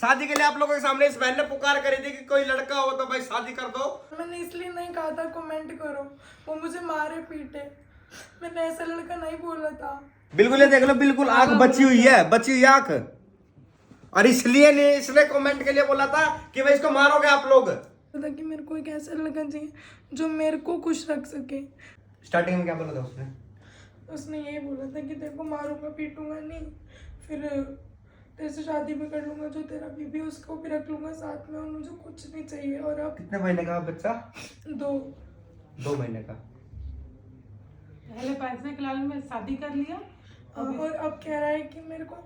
शादी के लिए आप लोगों के सामने इस बहन ने पुकार करी थी कि कोई लड़का हो तो भाई शादी कर दो। मैंने इसलिए नहीं कहा था कमेंट करो, वो मुझे मारे पीटे, मैंने ऐसा लड़का नहीं बोला था। बिल्कुल ये देख लो, बिल्कुल आंख बची हुई है, बची हुई आंख। और इसलिए नहीं, इसने कमेंट के लिए बोला था कि भाई इसको मारोगे आप लोग। था कि मेरे को एक ऐसा लड़का चाहिए जो मेरे को खुश रख सके। स्टार्टिंग में क्या बोला था उसने? उसने यही बोला था कि तेरे को मारूंगा पीटूंगा नहीं, फिर तेरे से शादी भी कर लूंगा, जो तेरा बीबी उसको भी रख लूंगा साथ में, और मुझे कुछ नहीं चाहिए। और अब कितने महीने का बच्चा? 2 महीने का। पहले पैसे के लालच में शादी कर लिया और अब कह रहा है कि मेरे को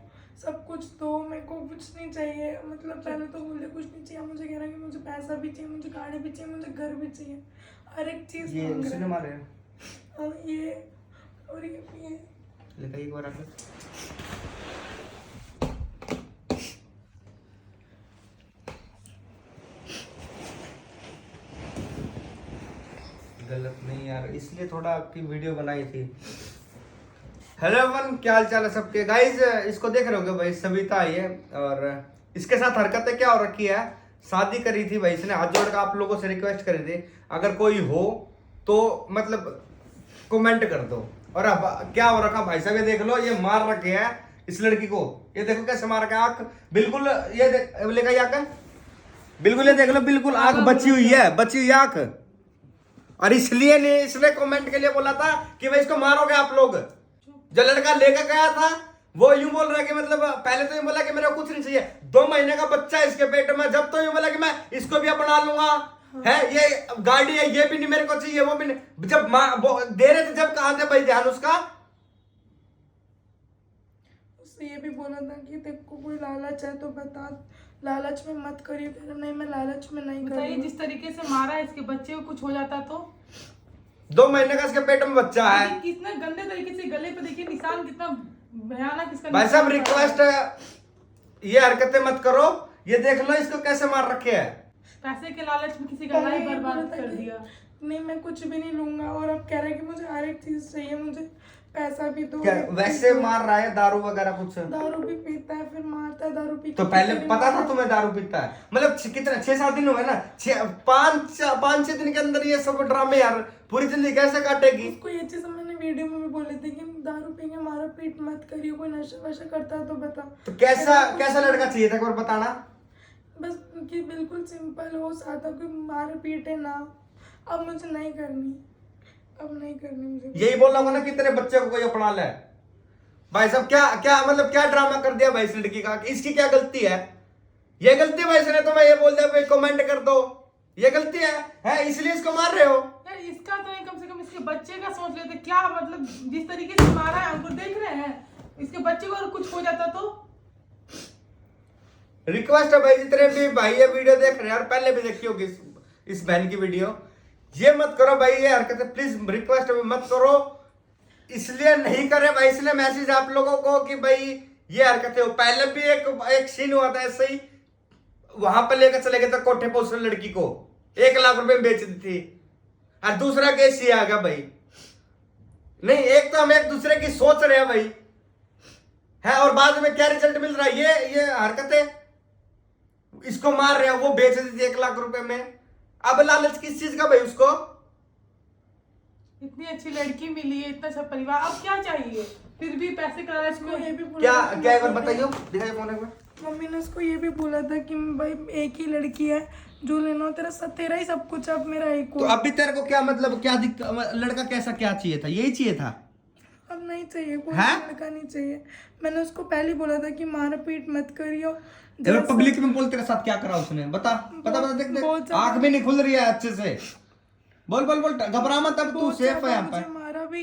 सब कुछ दो, मेरे को कुछ नहीं चाहिए। मतलब पहले तो बोले कुछ नहीं चाहिए, मुझे कह रहा है कि मुझे पैसा भी चाहिए, मुझे गाड़ी भी चाहिए, मुझे घर भी चाहिए, हर एक चीज ये मांग उसने रहा मारे? है। ये और ये लेकिन एक बार आकर गलत नहीं यार, इसलिए थोड़ा आपकी वीडियो बनाई थी। हेलो एवरीवन, क्या हाल चाल है सबके? गाइस इसको देख रहे होगे भाई, सविता आई है और इसके साथ हरकतें क्या हो रखी है। शादी करी थी भाई इसने, हाथ जोड़ कर आप लोगों से रिक्वेस्ट करी थी अगर कोई हो तो मतलब कमेंट कर दो। और अब क्या हो रखा भाई साहब, ये देख लो, ये मार रखे है इस लड़की को। ये देखो कैसे मार रखा है, आंख बिल्कुल ये लेगा आंख, बिल्कुल ये देख लो, बिल्कुल आंख बची हुई है, बची हुई आंख। और इसलिए नहीं, इसने कमेंट के लिए बोला था कि भाई इसको मारोगे आप लोग। जो लड़का लेकर गया था वो यूं बोल रहा है कि मतलब पहले तो यूं बोला कि मेरे को कुछ नहीं चाहिए, 2 महीने का बच्चा है इसके पेट में, जब तो यूं बोला कि मैं इसको भी अपना लूंगा, है ये गाड़ी है ये भी नहीं मेरे को चाहिए, वो भी नहीं। जब दे रहे थे, जब कहा थे भाई ध्यान उसका। उससे ये भी बोला था कि तेरे को कोई लालच है तो बता, लालच में मत करियो। कह रहा नहीं, मैं लालच में नहीं बताइए, करूँगा। जिस तरीके से मारा है इसके बच्चे को कुछ हो जाता तो 2 महीने का इसके पेट में बच्चा है। कितना गंदे तरीके से गले पे देखिए निशान, कितना भयानक इसका भाई साहब रिक्वेस्ट है, ये हरकतें मत करो। ये देख लो इसको कैसे मार रखे है। पैसे के लालच में किसी का पहले लाइफ ये बोला बर्बाद था कर कि दिया। नहीं मैं कुछ भी नहीं लूंगा, और अब कह रहा है कि मुझे हर एक चीज चाहिए, मुझे पैसा भी दो। क्या वैसे मार रहा है? दारू वगैरह कुछ? दारू भी पीता है, फिर मारता है दारू पी के। तो पहले पता था तुम्हें दारू पीता है? मतलब कितने 6-7 दिन हुए ना, 5-6 दिन के अंदर ये सब ड्रामे यार, पूरी जिंदगी कैसे काटेगी? उसको ये चीज मैंने वीडियो में भी बोले थे कि दारू पी के मारा पीट मत करियो, कोई नशा वशा करता है तो बता। तो कैसा लड़का चाहिए था, एक बार बताना। बस कि बिल्कुल सिंपल हो, सादा, कोई मारे पीटे ना। अब मुझे नहीं करनी, अब नहीं करनी मुझे। यही बोल रहा हूँ ना कि तेरे बच्चे को कोई अपना ले। भाई साहब क्या क्या मतलब क्या ड्रामा कर दिया भाई इस लड़की का, इसकी क्या गलती है? ये गलती भाई इसने तो मैं ये बोल दिया भाई कमेंट कर दो, ये गलती है इसलिए इसको मार रहे हो। यार इसका तो नहीं, कम से कम इसके बच्चे का सोच लेते। क्या मतलब जिस तरीके से मारा है, हमको देख रहे हैं, इसके बच्चे को अगर कुछ हो जाता तो। रिक्वेस्ट है भाई, जितने भी भाई ये वीडियो देख रहे हैं और पहले भी देखी होगी इस बहन की वीडियो, ये मत करो भाई, ये हरकतें प्लीज रिक्वेस्ट है मत करो। इसलिए नहीं करे भाई, इसलिए मैसेज आप लोगों को कि भाई ये हरकतें हो। पहले भी एक सीन हुआ था ऐसे ही, वहां पर लेकर चले गए थे कोठे पर, उस लड़की को 1 लाख रुपए में बेच दी थी। और दूसरा केस ये आ गया भाई। नहीं, एक तो हम एक दूसरे की सोच रहे हैं भाई, है, और बाद में क्या रिजल्ट मिल रहा है? ये हरकतें, इसको मार रहे हैं, वो बेच दी थी 1 लाख रुपए में। अब लालच किस चीज का भाई उसको? इतनी अच्छी लड़की मिली है, इतना अच्छा परिवार, अब क्या चाहिए? फिर भी पैसे के लालच में ये भी बोला क्या था कि क्या एक बार बताइए, दिखाइए फोन एक बार। मम्मी ने उसको ये भी बोला था कि भाई एक ही लड़की है, जो लेना हो तेरा ही सब कुछ, अब मेरा एक तो अभी तेरे को क्या मतलब, क्या लड़का कैसा क्या चाहिए था? यही चाहिए था? अब नहीं चाहिए, कोई हैं? लड़का नहीं चाहिए। मैंने उसको पहले ही बोला था कि मार पीट मत करियो। पब्लिक में बोल, तेरे साथ क्या करा उसने? बता बता बता, देख बहुत देख, ज्यादा। आंख भी नहीं खुल रही है अच्छे से। बोल बोल बोल, घबरा मत, अब तू बहुत सेफ है ज्यादा यहाँ मुझे पे। मारा भी,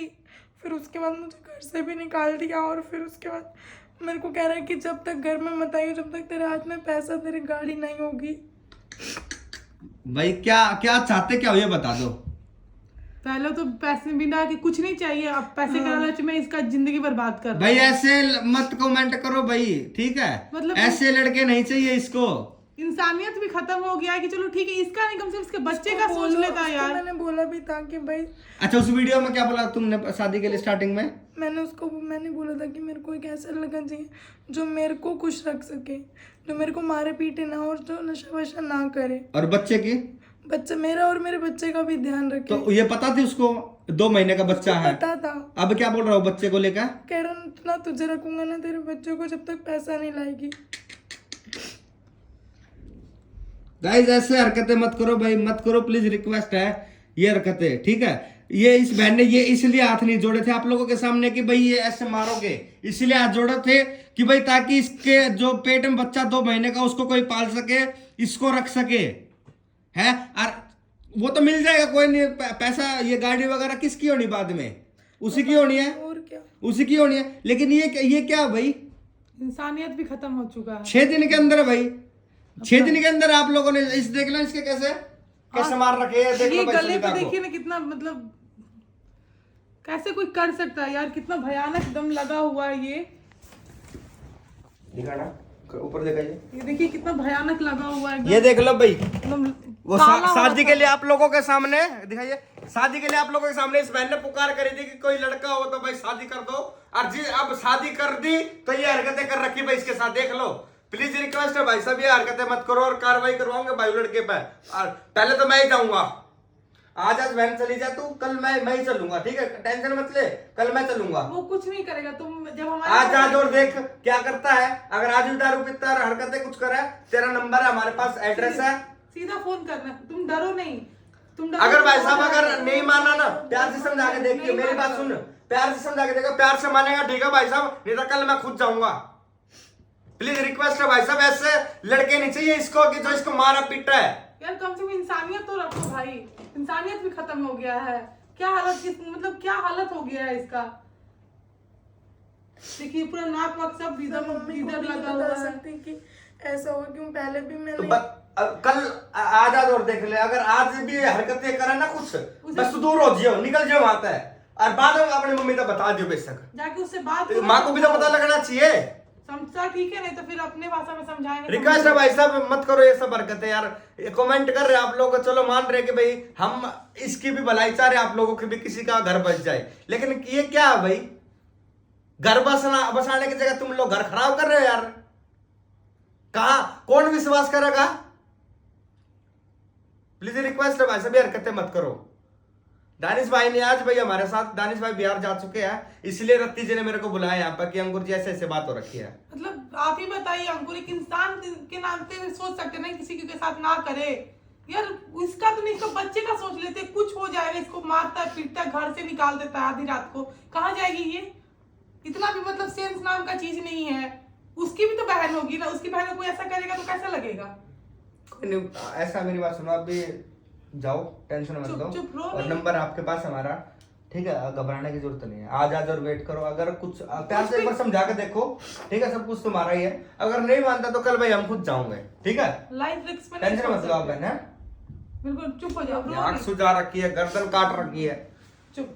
फिर उसके बाद मुझे घर से भी निकाल दिया, और फिर उसके बाद मेरे को कह रहा है कि जब तक घर में मत आइयो, जब तक तेरे हाथ में पैसा, तेरी गाड़ी नहीं होगी। भाई क्या क्या चाहते, क्या हो ये बता दो। पहले तो पैसे बिना कि कुछ नहीं चाहिए, अब पैसे के लालच में इसका जिंदगी बर्बाद कर भाई ऐसे मत कमेंट करो भाई, ठीक है? मतलब ऐसे लड़के नहीं चाहिए इसको। इंसानियत भी खत्म हो गया है कि चलो ठीक है, इसका नहीं, कम से कम इसके बच्चे का सोच लेता उसको यार। मैंने बोला भी था कि भाई, अच्छा उस वीडियो में क्या बोला तुमने शादी के लिए स्टार्टिंग में? मैंने बोला था कि मेरे को एक ऐसा लड़का चाहिए जो मेरे को खुश रख सके, जो मेरे को मारे पीटे ना और जो नशा वशा ना करे। और बच्चे की? बच्चा मेरा और मेरे बच्चे का भी ध्यान रखे। तो ये पता थी उसको 2 महीने का बच्चा है? पता था। अब क्या बोल रहा हूँ बच्चे को लेकर? कह रहा हूँ ना तुझे रखूंगा ना तेरे बच्चों को जब तक पैसा नहीं लाएगी। गाइस ऐसे हरकतें मत करो भाई, मत करो प्लीज, रिक्वेस्ट है। ये हरकतें ठीक है, ये इस बहन ने ये इसलिए हाथ नहीं जोड़े थे आप लोगों के सामने कि भाई ये ऐसे मारोगे, इसलिए हाथ जोड़े थे कि भाई ताकि इसके जो पेट में बच्चा 2 महीने का उसको कोई पाल सके, इसको रख सके है। और वो तो मिल जाएगा, कोई नहीं, पैसा ये गाड़ी वगैरह किसकी होनी बाद में? उसी की होनी है, और क्या, उसी की होनी है। लेकिन ये क्या भाई, इंसानियत भी खत्म हो चुका है। 6 दिन के अंदर है भाई, 6 दिन के अंदर आप लोगों ने इस देख लो इसके कैसे मार रखे हैं। देख ये लो भाई गले पे सुनीता को। देखिए ना कितना, मतलब कैसे कोई कर सकता है यार, कितना भयानक दम लगा हुआ है ये। दिखा ना, ऊपर देखा ये देखिए कितना भयानक लगा हुआ है। ये देख लो भाई, एकदम वो काला शादी हुआ के लिए आप लोगों के सामने दिखाइए, शादी के लिए आप लोगों के सामने इस बहन ने पुकार करी थी कि कोई लड़का हो तो भाई शादी कर दो, और जी अब शादी कर दी तो ये हरकतें कर रखी भाई इसके साथ। देख लो प्लीज, रिक्वेस्ट है भाई सब, ये हरकतें मत करो और कार्रवाई करवाऊंगे भाई लड़के पे। और पहले तो मैं ही जाऊंगा, आज बहन चली जा तू, कल मैं ही चलूंगा, ठीक है, टेंशन मत ले, कल मैं चलूंगा। वो कुछ नहीं करेगा, तुम जब आज और देख क्या करता है। अगर आज भी दारू पीता है, हरकतें कुछ करे, तेरा नंबर है हमारे पास, एड्रेस है, सीधा फोन करना, तुम डरो नहीं, तुम डरो। अगर भाई साहब अगर नहीं माना ना, प्यार से समझा के देखिए, मेरी बात सुन, प्यार से समझा के देखो, प्यार से मानेगा ठीक है भाई साहब, नहीं तो कल मैं खुद जाऊंगा। प्लीज रिक्वेस्ट है भाई साहब, ऐसे लड़के नहीं चाहिए इसको कि जो इसको मारा पीटा है। यार कम से कम इंसानियत तो रखो भाई, इंसानियत भी खत्म हो गया है। क्या हालत, मतलब क्या हालत हो गया है इसका। देखिए पूरा नाक वाक सब इधर लगा हुआ है। सकती कि ऐसा हो, क्यों पहले भी मैंने कल आज और देख ले, अगर आज भी हरकतें करे ना कुछ, बस दूर हो जियो, निकल जाओ वहां से, और बाद में अपनी मम्मी तो बता दियो बेशक, जाके उससे बात माँ को भी तो पता लगना चाहिए। समझता ठीक है, नहीं तो फिर अपने भाषा में समझाएंगे। रिक्वेस्ट है भाई साहब मत करो ये सब हरकतें यार। कमेंट कर रहे आप लोग, चलो मान रहे कि भाई हम इसकी भी भलाई चाह रहे, आप लोगों की भी किसी का घर बच जाए, लेकिन ये क्या है भाई, घर बसाने की जगह तुम लोग घर खराब कर रहे हो यार। कहा कौन विश्वास करेगा? प्लीज रिक्वेस्ट है भाई साहब, हरकतें मत करो। दानिश भाई ने आज भाई हमारे साथ, दानिश भाई बिहार जा चुके हैं, इसलिए रत्ती जी ने मेरे को बुलाया यहाँ पर कि अंकुर जी ऐसे ऐसे बात हो रखी है। मतलब आप ही बताइए, अंकुर एक इंसान के नाते सोच सकते नहीं किसी के साथ ना करे यार। इसका तो नहीं, इसको बच्चे का सोच लेते, कुछ हो जाएगा, इसको मारता पीटता, घर से निकाल देता है आधी रात को, कहाँ जाएगी ये। इतना भी मतलब सेंस नाम का चीज नहीं है। उसकी भी तो बहन होगी ना, उसकी बहन को कोई ऐसा करेगा तो कैसा लगेगा। ऐसा मेरी बात सुनो, आप भी जाओ, टेंशन मत लो, और नंबर आपके पास हमारा, ठीक है, घबराने की जरूरत नहीं है। आज और वेट करो, अगर कुछ प्यार से एक बार समझा के देखो, ठीक है, सब कुछ तुम्हारा ही है। अगर नहीं मानता तो कल भाई हम खुद जाऊंगे, ठीक है, लाइफ रिस्क में टेंशन मत लो आप बहन। बिल्कुल चुप हो जाओ, आंख सुझा रखी है, गर्दन काट रखी है। चुप।